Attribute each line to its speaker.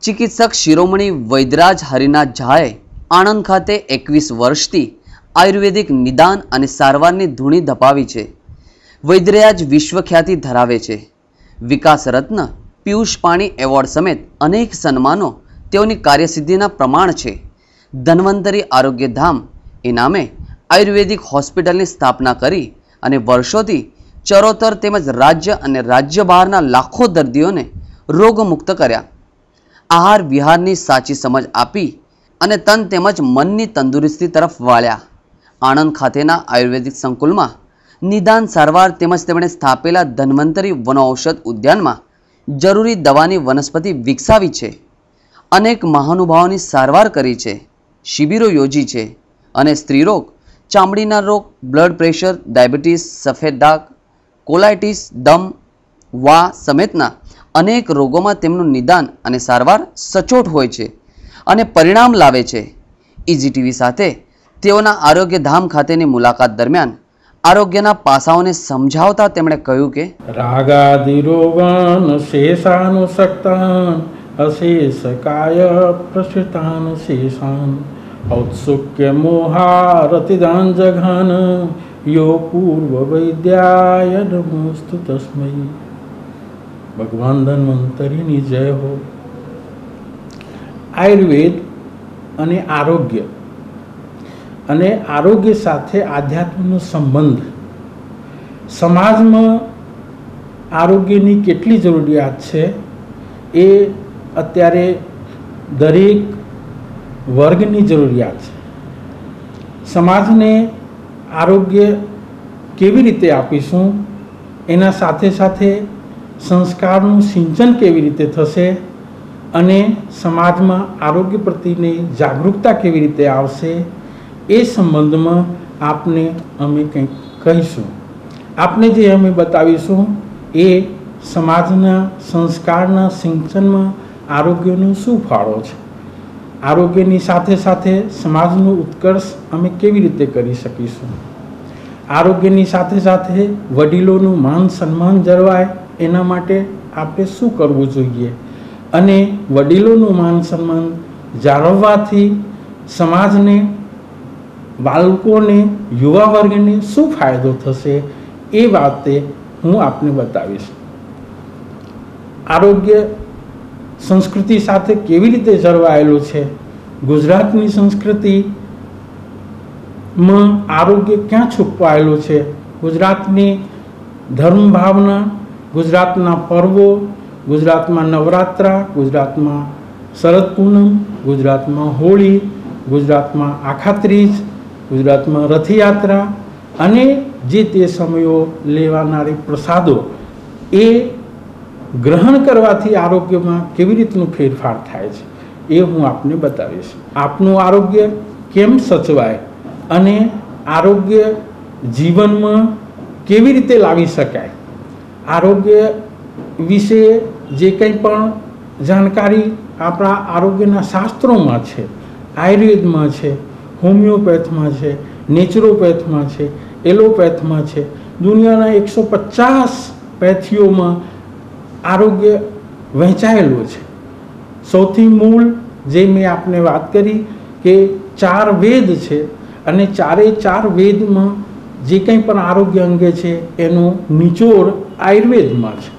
Speaker 1: ચિકિત્સક શિરોમણી વૈદ્યરાજ હરિનાથ ઝાએ આણંદ ખાતે 21 વર્ષથી આયુર્વેદિક નિદાન અને સારવારની ધૂણી ધપાવી છે. વૈદ્યરાજ વિશ્વખ્યાતિ ધરાવે છે. વિકાસ રત્ન, પિયુષ પાણી એવોર્ડ સમેત અનેક સન્માનો તેઓની કાર્યસિદ્ધિના પ્રમાણ છે. ધન્વંતરી આરોગ્ય ધામ એ નામે આયુર્વેદિક હોસ્પિટલની સ્થાપના કરી અને વર્ષોથી ચરોતર તેમજ રાજ્ય અને રાજ્ય બહારના લાખો દર્દીઓને રોગમુક્ત કર્યા. આહાર વિહારની સાચી સમજ આપી અને તન તેમજ મનની તંદુરસ્તી તરફ વાળ્યા. આણંદ ખાતેના આયુર્વેદિક સંકુલમાં નિદાન સારવાર તેમજ તેમણે સ્થાપેલા ધન્વંતરી વનૌષધ ઉદ્યાનમાં જરૂરી દવાની વનસ્પતિ વિકસાવી છે. અનેક મહાનુભાવોની સારવાર કરી છે, શિબિરો યોજી છે અને સ્ત્રીરોગ, ચામડીના રોગ, બ્લડ પ્રેશર, ડાયાબિટીસ, સફેદ ડાઘ, કોલાઇટિસ, દમ, વા સમેતના અનેક રોગોમાં તેમનું નિદાન અને સારવાર સચોટ હોય છે અને પરિણામ લાવે છે. ઇઝી સાથે તેઓના આરોગ્ય ધામ ખાતેની મુલાકાત દરમિયાન આરોગ્યના પાસાઓને સમજાવતા તેમણે કહ્યું કે
Speaker 2: રાગાદિ રોગાન શેષાનુસક્તાન અશેષકાય પ્રસૃતાન શેષાન ઔત્સુક્ય મોહારતિદાન જઘાન યો પૂર્વ વૈદ્યાય નમોસ્તુ તસ્મૈ. ભગવાન ધન્વંતરીની જય હો. આયુર્વેદ અને આરોગ્ય સાથે આધ્યાત્મનો સંબંધ, સમાજમાં આરોગ્યની કેટલી જરૂરિયાત છે એ અત્યારે દરેક વર્ગની જરૂરિયાત છે. સમાજને આરોગ્ય કેવી રીતે આપીશું, એના સાથે સાથે સંસ્કારનું સિંચન કેવી રીતે થશે અને સમાજમાં આરોગ્ય પ્રત્યેની જાગૃતતા કેવી રીતે આવશે, એ સંબંધમાં આપને અમે કંઈક કહીશું. આપને જે અમે બતાવીશું એ સમાજના સંસ્કારના સિંચનમાં આરોગ્યનો શું ફાળો છે, આરોગ્યની સાથે સાથે સમાજનું ઉત્કર્ષ અમે કેવી રીતે કરી શકીશું, આરોગ્યની સાથે સાથે વડીલોનું માન સન્માન જળવાય એના માટે આપણે શું કરવું જોઈએ અને વડીલોનું માન સન્માન જાળવવાથી સમાજને, બાળકોને, યુવા વર્ગને શું ફાયદો થશે એ વાતે હું આપને બતાવીશ. આરોગ્ય સંસ્કૃતિ સાથે કેવી રીતે જળવાયેલું છે, ગુજરાતની સંસ્કૃતિમાં આરોગ્ય ક્યાં છુપાયેલું છે, ગુજરાતની ધર્મ ભાવના, ગુજરાતના પર્વો, ગુજરાતમાં નવરાત્રા, ગુજરાતમાં શરદ પૂનમ, ગુજરાતમાં હોળી, ગુજરાતમાં આખાત્રીજ, ગુજરાતમાં રથયાત્રા અને જે તે સમયો લેવાનારી પ્રસાદો, એ ગ્રહણ કરવાથી આરોગ્યમાં કેવી રીતનું ફેરફાર થાય છે એ હું આપને બતાવીશ. આપનું આરોગ્ય કેમ સચવાય અને આરોગ્ય જીવનમાં કેવી રીતે લાવી શકાય, આરોગ્ય વિશે જે કંઈ પણ જાણકારી આપણા આરોગ્યના શાસ્ત્રોમાં છે, આયુર્વેદમાં છે, હોમિયોપેથમાં છે, નેચરોપેથમાં છે, એલોપેથમાં છે, દુનિયાના 150 પેથીઓમાં આરોગ્ય વહેંચાયેલું છે. સૌથી મૂળ જે મેં આપને વાત કરી કે 4 વેદ છે અને ચારે વેદમાં જે કંઈ પણ આરોગ્ય અંગે છે એનો નિચોડ આયુર્વેદમાં છે.